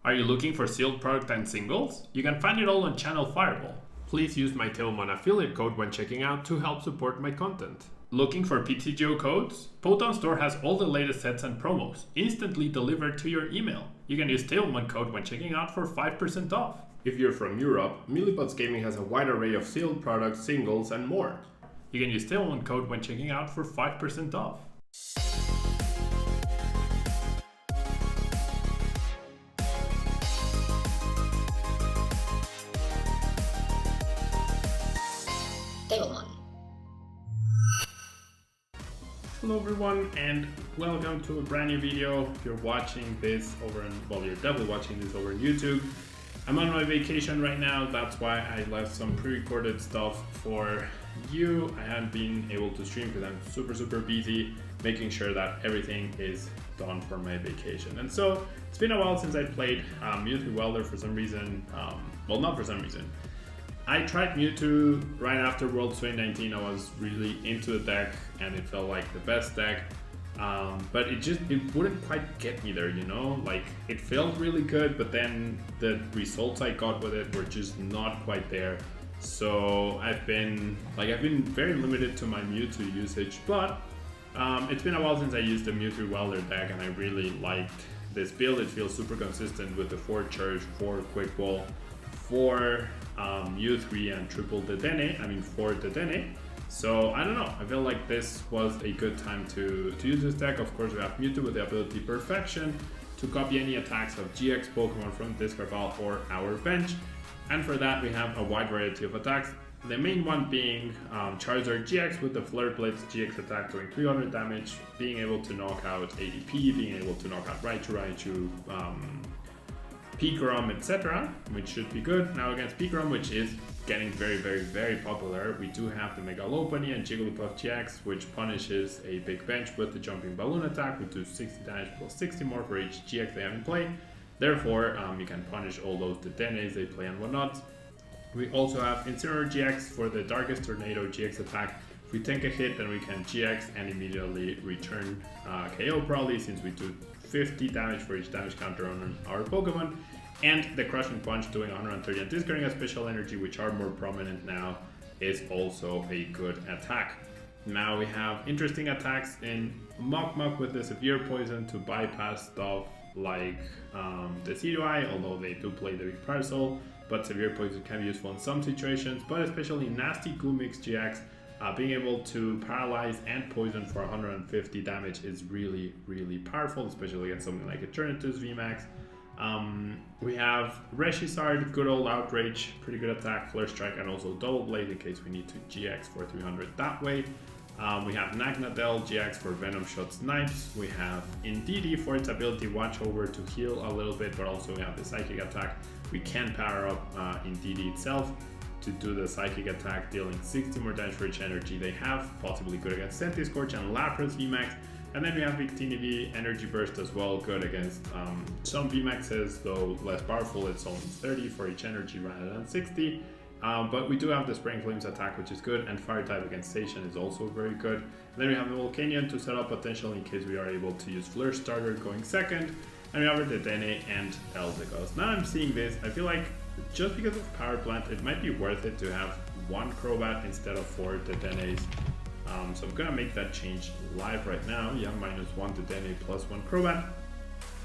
Are you looking for sealed product and singles? You can find it all on Channel Fireball. Please use my Tablemon affiliate code when checking out to help support my content. Looking for PTGO codes? Potown Store has all the latest sets and promos, instantly delivered to your email. You can use Tablemon code when checking out for 5% off. If you're from Europe, Millipots Gaming has a wide array of sealed products, singles, and more. You can use Tablemon code when checking out for 5% off. Tablemon. Hello everyone and welcome to a brand new video. If you're watching this over you're definitely watching this over on YouTube. I'm on my vacation right now, that's why I left some pre-recorded stuff for you. I haven't been able to stream because I'm super busy making sure that everything is done for my vacation. And so it's been a while since I played Mewtwo Welder for some reason. Well, not for some reason. I tried Mewtwo right after Worlds 2019. I was really into the deck and it felt like the best deck, but it wouldn't quite get me there, you know? Like, it felt really good, but then the results I got with it were just not quite there. So I've been very limited to my Mewtwo usage, but it's been a while since I used the Mewtwo Welder deck and I really liked this build. It feels super consistent with the 4 Cherish, 4 Quick Ball, 4 U3 and triple Dedenne, 4 Dedenne. So I don't know, I feel like this was a good time to use this deck. Of course, we have Mewtwo with the ability Perfection to copy any attacks of GX Pokemon from discard pile or our bench. And for that, we have a wide variety of attacks. The main one being Charizard-GX with the Flare Blitz GX attack doing 300 damage, being able to knock out ADP, being able to knock out Raichu, Pikarom, etc., which should be good. Now against Pikarom, which is getting very popular, we do have the Mega Lopunny and Jigglypuff-GX, which punishes a big bench with the Jumping Balloon attack, which does 60 damage plus 60 more for each GX they have in play. Therefore, you can punish all those Dedennes they play and whatnot. We also have Incineroar-GX for the Darkest Tornado GX attack. If we take a hit, then we can GX and immediately return KO probably, since we do 50 damage for each damage counter on our Pokemon. And the Crushing Punch doing 130 and discarding a Special Energy, which are more prominent now, is also a good attack. Now we have interesting attacks in Muk with the Severe Poison to bypass stuff like the Decidueye, although they do play the big Parasol, but Severe Poison can be useful in some situations, but especially Nasty Goo Mix GX, being able to paralyze and poison for 150 damage is really powerful, especially against something like Eternatus VMAX. We have Reshiram, good old Outrage, pretty good attack, Flare Strike, and also Double Blade in case we need to GX for 300 that way. We have Naganadel-GX for Venom Shot Snipes. We have Indeedee for its ability Watch Over to heal a little bit, but also we have the Psychic attack. We can power up Indeedee itself to do the Psychic attack, dealing 60 more damage for each energy they have, possibly good against Centiskorch and Lapras VMAX. And then we have Victini V Energy Burst as well, good against some VMAXs, though less powerful. It's only 30 for each energy rather than 60. But we do have the Spring Flames attack, which is good, and Fire type against Station is also very good. And then we have the Volcanion to set up potential in case we are able to use Flare Starter going second. And we have the Dedenne and Eldegoss. Now I'm seeing this, I feel like just because of Power Plant, it might be worth it to have 1 Crobat instead of 4 Dedennes. So I'm gonna make that change live right now. Yeah, -1 Dedenne plus 1 Crobat.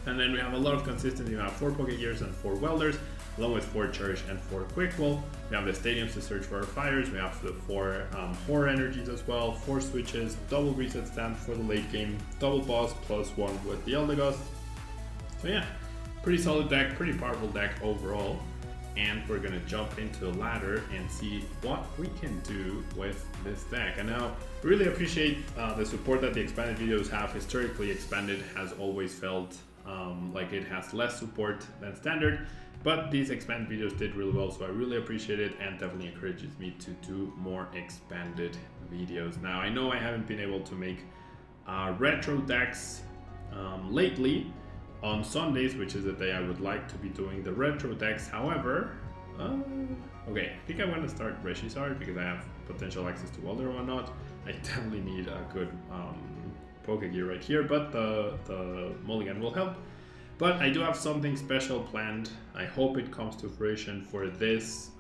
And then we have a lot of consistency. We have 4 Pokégears and 4 Welders, along with 4 Cherish and 4 Quick Ball. We have the Stadiums to search for our fires. We have the 4 Horror Energies as well, 4 Switches, double Reset Stamp for the late game, double Boss plus 1 with the Eldegoss. So yeah, pretty solid deck, pretty powerful deck overall. And we're gonna jump into the ladder and see what we can do with this deck. And now, really appreciate the support that the expanded videos have. Historically, expanded has always felt like it has less support than standard, but these expanded videos did really well, so I really appreciate it and definitely encourages me to do more expanded videos. Now, I know I haven't been able to make retro decks lately, on Sundays, which is the day I would like to be doing the retro decks. However, okay, I think I'm going to start Reshiram because I have potential access to Welder or not. I definitely need a good Pokégear right here, but the mulligan will help. But I do have something special planned. I hope it comes to fruition for this,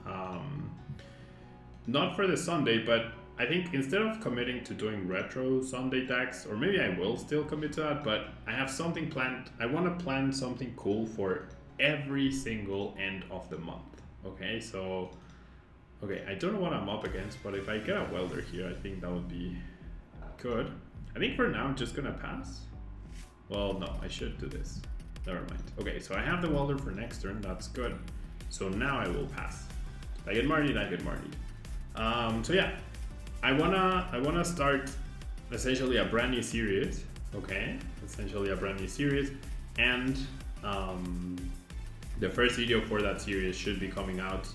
not for the Sunday, but I think instead of committing to doing retro Sunday decks, or maybe I will still commit to that, but I have something planned. I want to plan something cool for every single end of the month. Okay, so, okay, I don't know what I'm up against, but if I get a Welder here, I think that would be good. I think for now I'm just gonna pass. Well, no, I should do this. Never mind. Okay, so I have the Welder for next turn, that's good. So now I will pass. If I get Marnied, I get Marnied. So yeah, I wanna start essentially a brand new series, okay? Essentially a brand new series, and the first video for that series should be coming out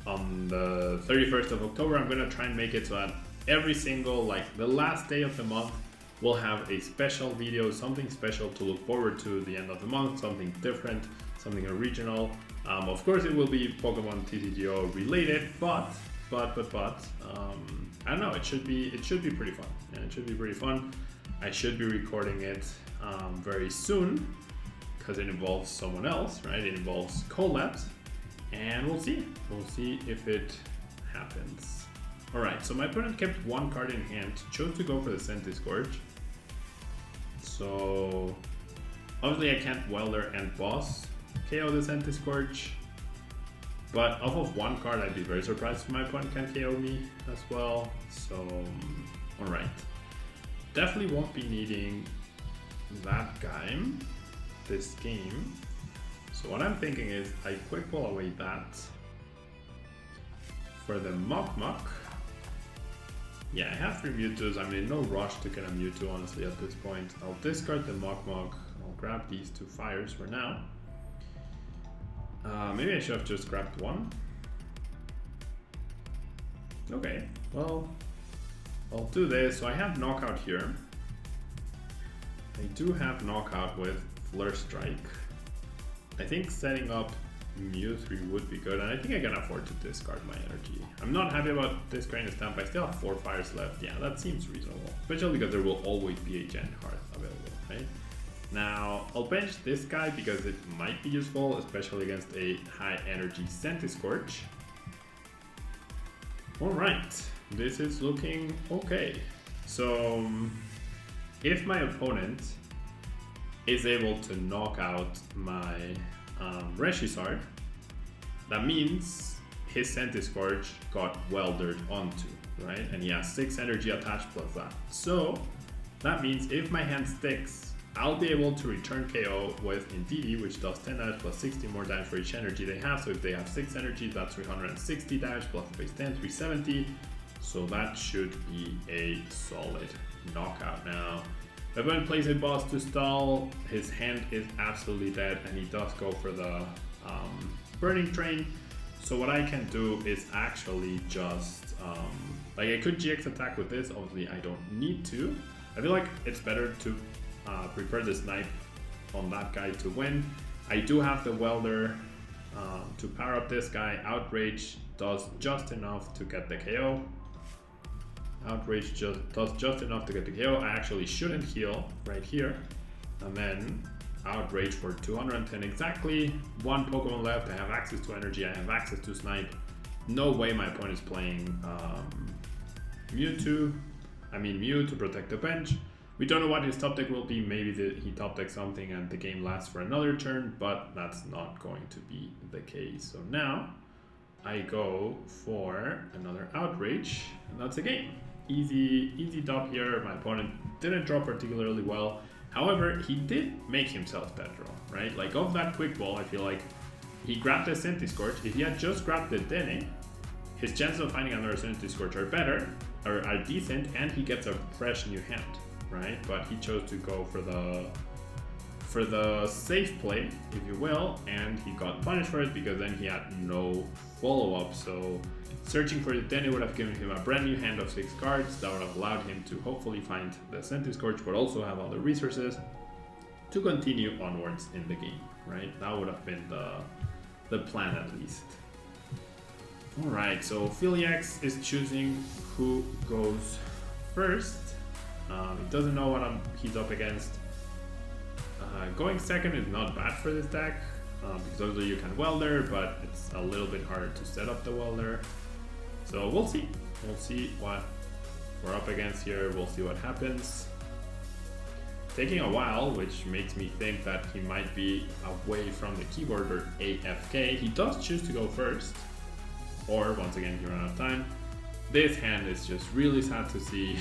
on the 31st of October. I'm gonna try and make it so that every single, like the last day of the month, we'll have a special video, something special to look forward to the end of the month, something different, something original. Of course, it will be Pokemon TCGO related, but I don't know. It should be pretty fun. Yeah, it should be pretty fun. I should be recording it very soon because it involves someone else, right? It involves collabs, and we'll see. We'll see if it happens. All right. So my opponent kept one card in hand, chose to go for the Centiskorch. So obviously I can't Welder and Boss KO the Centiskorch, but off of one card I'd be very surprised if my opponent can KO me as well. So alright, definitely won't be needing that guy this game. So what I'm thinking is I quick ball away that for the Muk. Yeah, I have 3 Mewtwo's. I'm in no rush to get a Mewtwo, honestly, at this point. I'll discard the Muk. I'll grab these 2 fires for now. Maybe I should have just grabbed one. Okay, well, I'll do this. So I have Knockout here. I do have Knockout with Flare Strike. I think setting up Mew3 would be good, and I think I can afford to discard my energy. I'm not happy about discarding the stamp. I still have 4 fires left. Yeah, that seems reasonable, especially because there will always be a Giant Hearth available, right? Now, I'll bench this guy because it might be useful, especially against a high energy Centiskorch. Alright, this is looking okay. So, if my opponent is able to knock out my Reshiram, that means his Centiskorch got weldered onto, right? And he has 6 energy attached plus that. So that means if my hand sticks, I'll be able to return KO with Indeedee, which does 10 damage plus 60 more damage for each energy they have. So if they have 6 energy, that's 360 damage plus base 10, 370. So that should be a solid knockout. Now, if one plays a boss to stall, his hand is absolutely dead, and he does go for the Burning Train. So what I can do is actually just, like I could GX attack with this, obviously I don't need to. I feel like it's better to prepare the Snipe on that guy to win. I do have the Welder to power up this guy. Outrage does just enough to get the KO. Outrage does just enough to get the KO. I actually shouldn't heal right here. And then Outrage for 210 exactly. 1 Pokemon left. I have access to energy. I have access to Snipe. No way my opponent is playing Mew to protect the bench. We don't know what his top deck will be. Maybe he top decks something and the game lasts for another turn, but that's not going to be the case. So now I go for another Outrage, and that's a game. Easy top here. My opponent didn't draw particularly well. However, he did make himself that draw, right? Like off that quick ball, I feel like he grabbed the Centiskorch. If he had just grabbed the Dedenne, his chances of finding another Centiskorch are better, or are decent, and he gets a fresh new hand, right? But he chose to go for the safe play, if you will, and he got punished for it because then he had no follow-up. So searching for the Dedenne would have given him a brand new hand of 6 cards that would have allowed him to hopefully find the Centiskorch, but also have other resources to continue onwards in the game, right? That would have been the plan at least. Alright, so Philyax is choosing who goes first. He doesn't know what he's up against. Going second is not bad for this deck, because although you can welder, but it's a little bit harder to set up the welder. So we'll see. We'll see what we're up against here. We'll see what happens. Taking a while, which makes me think that he might be away from the keyboard or AFK. He does choose to go first, or once again, he ran out of time. This hand is just really sad to see.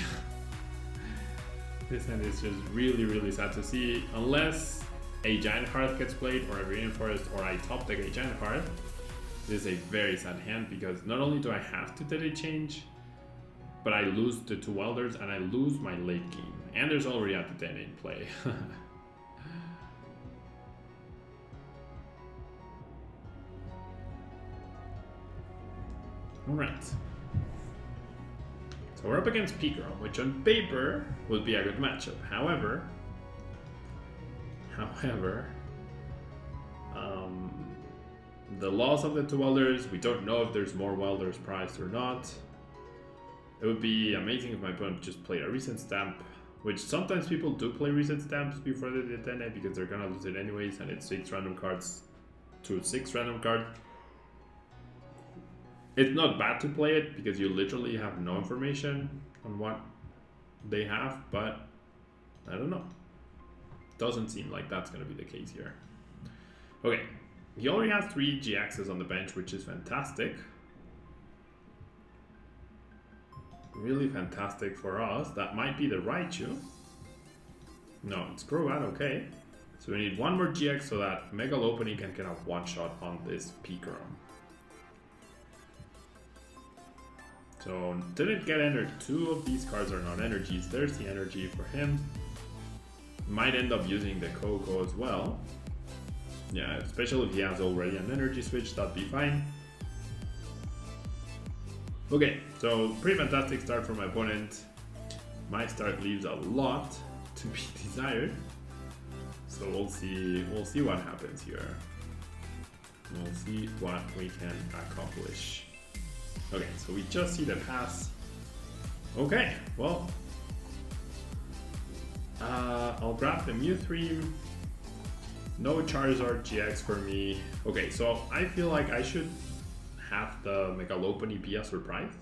This hand is just really sad to see. Unless a Giant Hearth gets played, or a Radiant Forest, or I top deck a Giant Hearth, this is a very sad hand because not only do I have to delay change, but I lose the 2 welders and I lose my late game. And there's already a Dedenne in play. Alright. So we're up against Pikarom, which on paper would be a good matchup. However, the loss of the 2 welders, we don't know if there's more welders prized or not. It would be amazing if my opponent just played a Reset Stamp, which sometimes people do play Reset Stamps before the Dedenne because they're gonna lose it anyways, and it's 6 random cards to 6 random cards. It's not bad to play it because you literally have no information on what they have, but I don't know. Doesn't seem like that's gonna be the case here. Okay, he already has 3 GXs on the bench, which is fantastic. Really fantastic for us. That might be the Raichu. No, it's Crobat, okay. So we need 1 more GX so that Mega Lopunny can get a one-shot on this Pikarom. So didn't get entered. 2 of these cards are not energies. There's the energy for him. Might end up using the Coco as well. Yeah, especially if he has already an energy switch, that'd be fine. Okay, so pretty fantastic start for my opponent. My start leaves a lot to be desired. So we'll see what happens here. We'll see what we can accomplish. Okay, so we just see the pass. Okay, well, I'll grab the Mew3. No Charizard-GX for me. Okay, so I feel like I should have the Mega Lopunny be a surprise.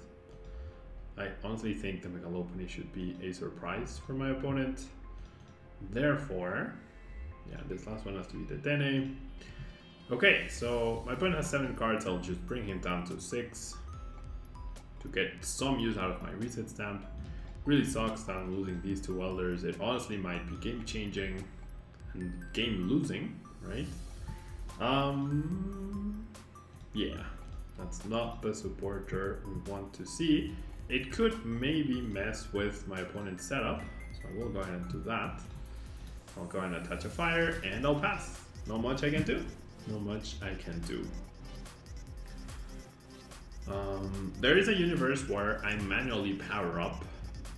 I honestly think the Mega Lopunny should be a surprise for my opponent. Therefore, yeah, this last one has to be the Dedenne. Okay, so my opponent has 7 cards. I'll just bring him down to 6 to get some use out of my Reset Stamp. Really sucks that I'm losing these 2 welders. It honestly might be game changing and game losing, right? Yeah, that's not the supporter we want to see. It could maybe mess with my opponent's setup, so I will go ahead and do that. I'll go ahead and attach a fire and I'll pass. Not much I can do. Not much I can do. There is a universe where I manually power up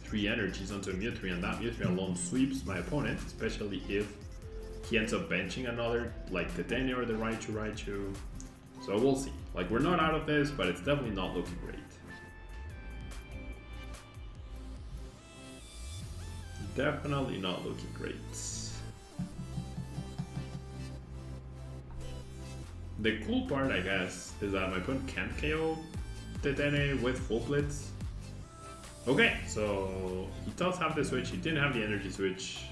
3 energies onto a Mew3 and that Mew3 alone sweeps my opponent, especially if he ends up benching another, like the Dedenne or the Raichu. So we'll see. Like, we're not out of this, but it's definitely not looking great. Definitely not looking great. The cool part, I guess, is that my opponent can't KO the Dedenne with full blitz. Okay, so he does have the switch. He didn't have the energy switch.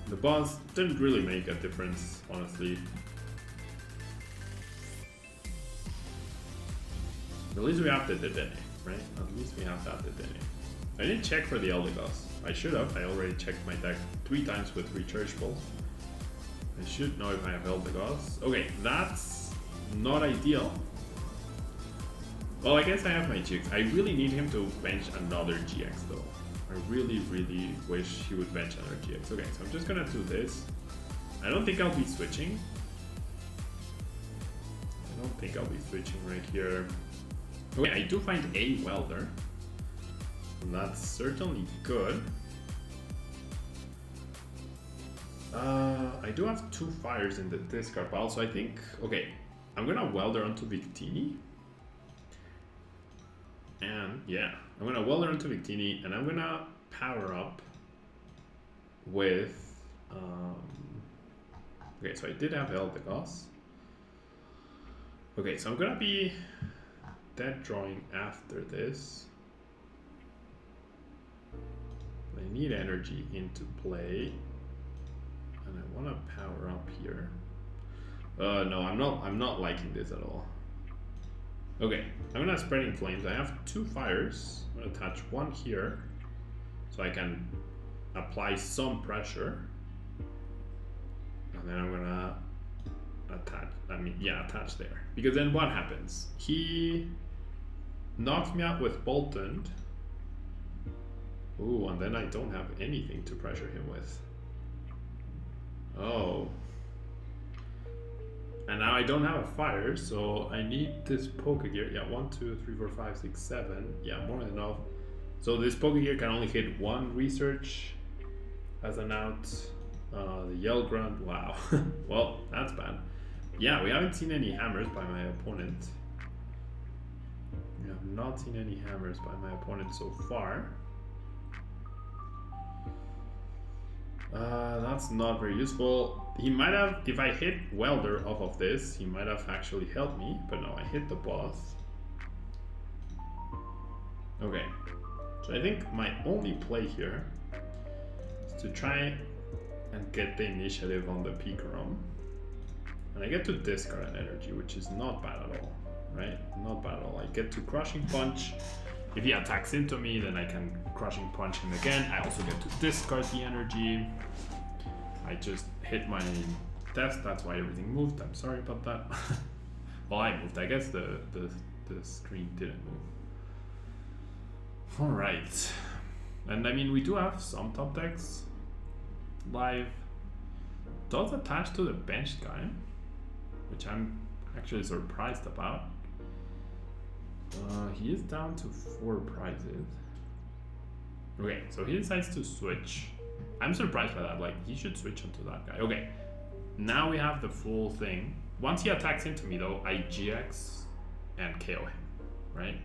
The boss didn't really make a difference, honestly. At least we have the Dedenne, right? At least we have that Dedenne. I didn't check for the Eldegoss. I should have. I already checked my deck 3 times with 3 Cherish Balls. I should know if I have Eldegoss. Okay, that's not ideal. Well, I guess I have my GX. I really need him to bench another GX though. I really wish he would bench another GX. Okay, so I'm just gonna do this. I don't think I'll be switching. Right here. Okay, I do find a welder. And that's certainly good. I do have 2 fires in the discard pile, so I think, okay, I'm gonna welder onto Victini. And yeah, I'm gonna welder onto Victini and I'm gonna power up with okay, so I did have Eldegoss. Okay, so I'm gonna be dead drawing after this. I need energy into play, and I want to power up here. No, I'm not liking this at all. Okay, I'm gonna Spreading Flames. I have 2 fires. I'm gonna attach 1 here, so I can apply some pressure, and then I'm gonna attach. Attach there, because then what happens? He knocks me out with Boltund. Ooh, and then I don't have anything to pressure him with. Oh. And now I don't have a fire, so I need this Pokégear. Yeah, 1, 2, 3, 4, 5, 6, 7. Yeah, more than enough. So this Pokégear can only hit 1 research as an out. The Yell Grunt, wow. Well, that's bad. Yeah, we haven't seen any hammers by my opponent. We have not seen any hammers by my opponent so far. That's not very useful. He might have, if I hit Welder off of this, he might have actually helped me, but no, I hit the boss. Okay, so I think my only play here is to try and get the initiative on the Pikarom. And I get to discard an energy, which is not bad at all, right? Not bad at all. I get to Crushing Punch. If he attacks into me, then I can Crushing Punch him again. I also get to discard the energy. I just hit my test, that's why everything moved. I'm sorry about that. Well, I moved. I guess the screen didn't move. Alright. And I mean, we do have some top decks live. Does attach to the bench guy, which I'm actually surprised about. He is down to 4 prizes. Okay, so he decides to switch. I'm surprised by that. Like, he should switch onto that guy. Okay, now we have the full thing. Once he attacks into me, though, I GX and KO him, right?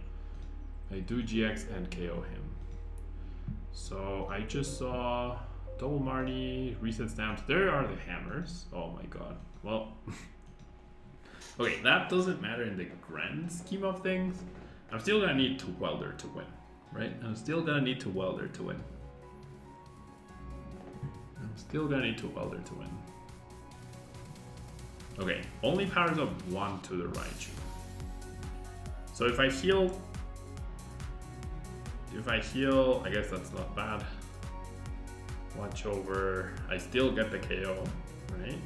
I do GX and KO him. So I just saw Double Marnie, Reset Stamps. There are the hammers. Oh my god. Well, okay, that doesn't matter in the grand scheme of things. I'm still gonna need to Welder to win, right? I'm still gonna need to Welder to win. Okay, only powers up 1 to the Raichu. So if I heal, I guess that's not bad. Watch over, I still get the KO, right?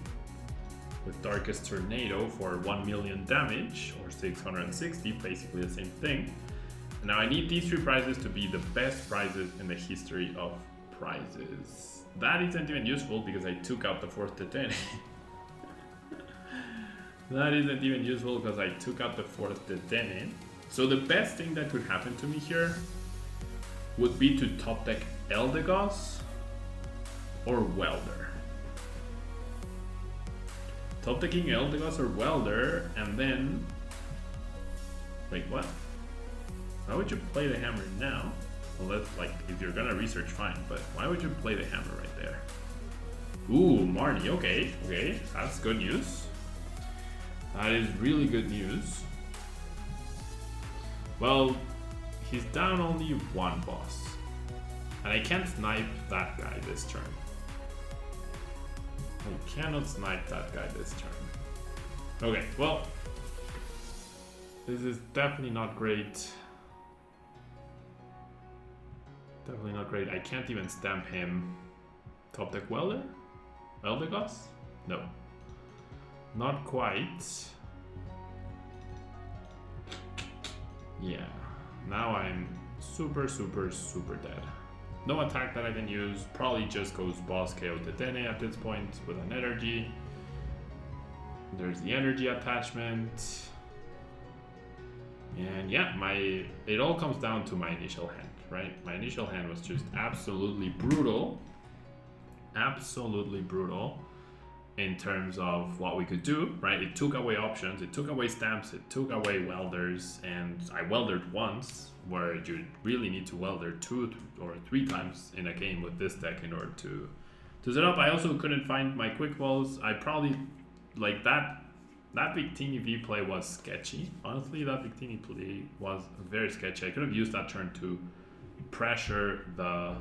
With Darkest Tornado for 1 million damage, or 660, basically the same thing. And now I need these 3 prizes to be the best prizes in the history of prizes. That isn't even useful because I took out the 4th Dedenne. That isn't even useful because I took out the 4th Dedenne. So the best thing that could happen to me here would be to top deck Eldegoss or Welder. Top decking Eldegoss or Welder, and then... Wait, what? Why would you play the hammer now? Well, that's like, if you're gonna research, fine, but why would you play the hammer right there? Ooh, Marnie, okay, that's good news. That is really good news. Well, he's down only 1 boss. And I can't snipe that guy this turn. I cannot snipe that guy this turn. Okay, well, this is definitely not great. Definitely not great. I can't even stamp him. Top deck Welder? Eldegoss? No. Not quite. Yeah. Now I'm super dead. No attack that I can use. Probably just goes boss KO Dedenne at this point with an energy. There's the energy attachment. And yeah, it all comes down to my initial hand, right? My initial hand was just absolutely brutal. Absolutely brutal in terms of what we could do, right? It took away options, it took away stamps, it took away welders, and I weldered once, where you really need to welder 2 or 3 times in a game with this deck in order to to set up. I also couldn't find my quick balls. I probably like that Victini V play was sketchy. Honestly, that Victini play was very sketchy. I could have used that turn to pressure the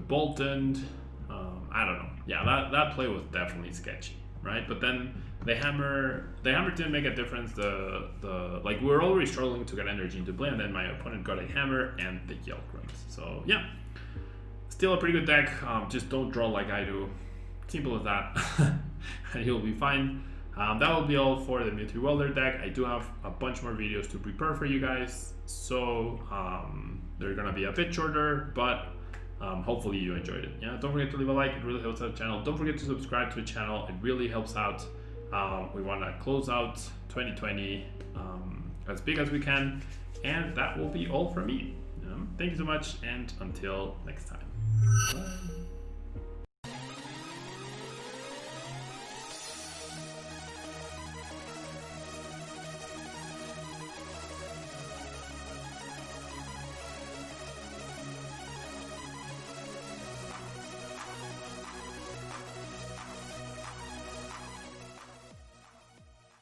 Bolton. I don't know. Yeah, that play was definitely sketchy, right? But then the hammer didn't make a difference. Like we were already struggling to get energy into play, and then my opponent got a hammer and the Yelp Grims. So yeah, still a pretty good deck. Just don't draw like I do. Simple as that, and you'll be fine. That will be all for the Mewtwo Welder deck. I do have a bunch more videos to prepare for you guys, so they're gonna be a bit shorter, but hopefully you enjoyed it. Yeah, don't forget to leave a like, it really helps out the channel. Don't forget to subscribe to the channel, it really helps out. We want to close out 2020 as big as we can, and that will be all from me. Thank you so much, and until next time. Bye.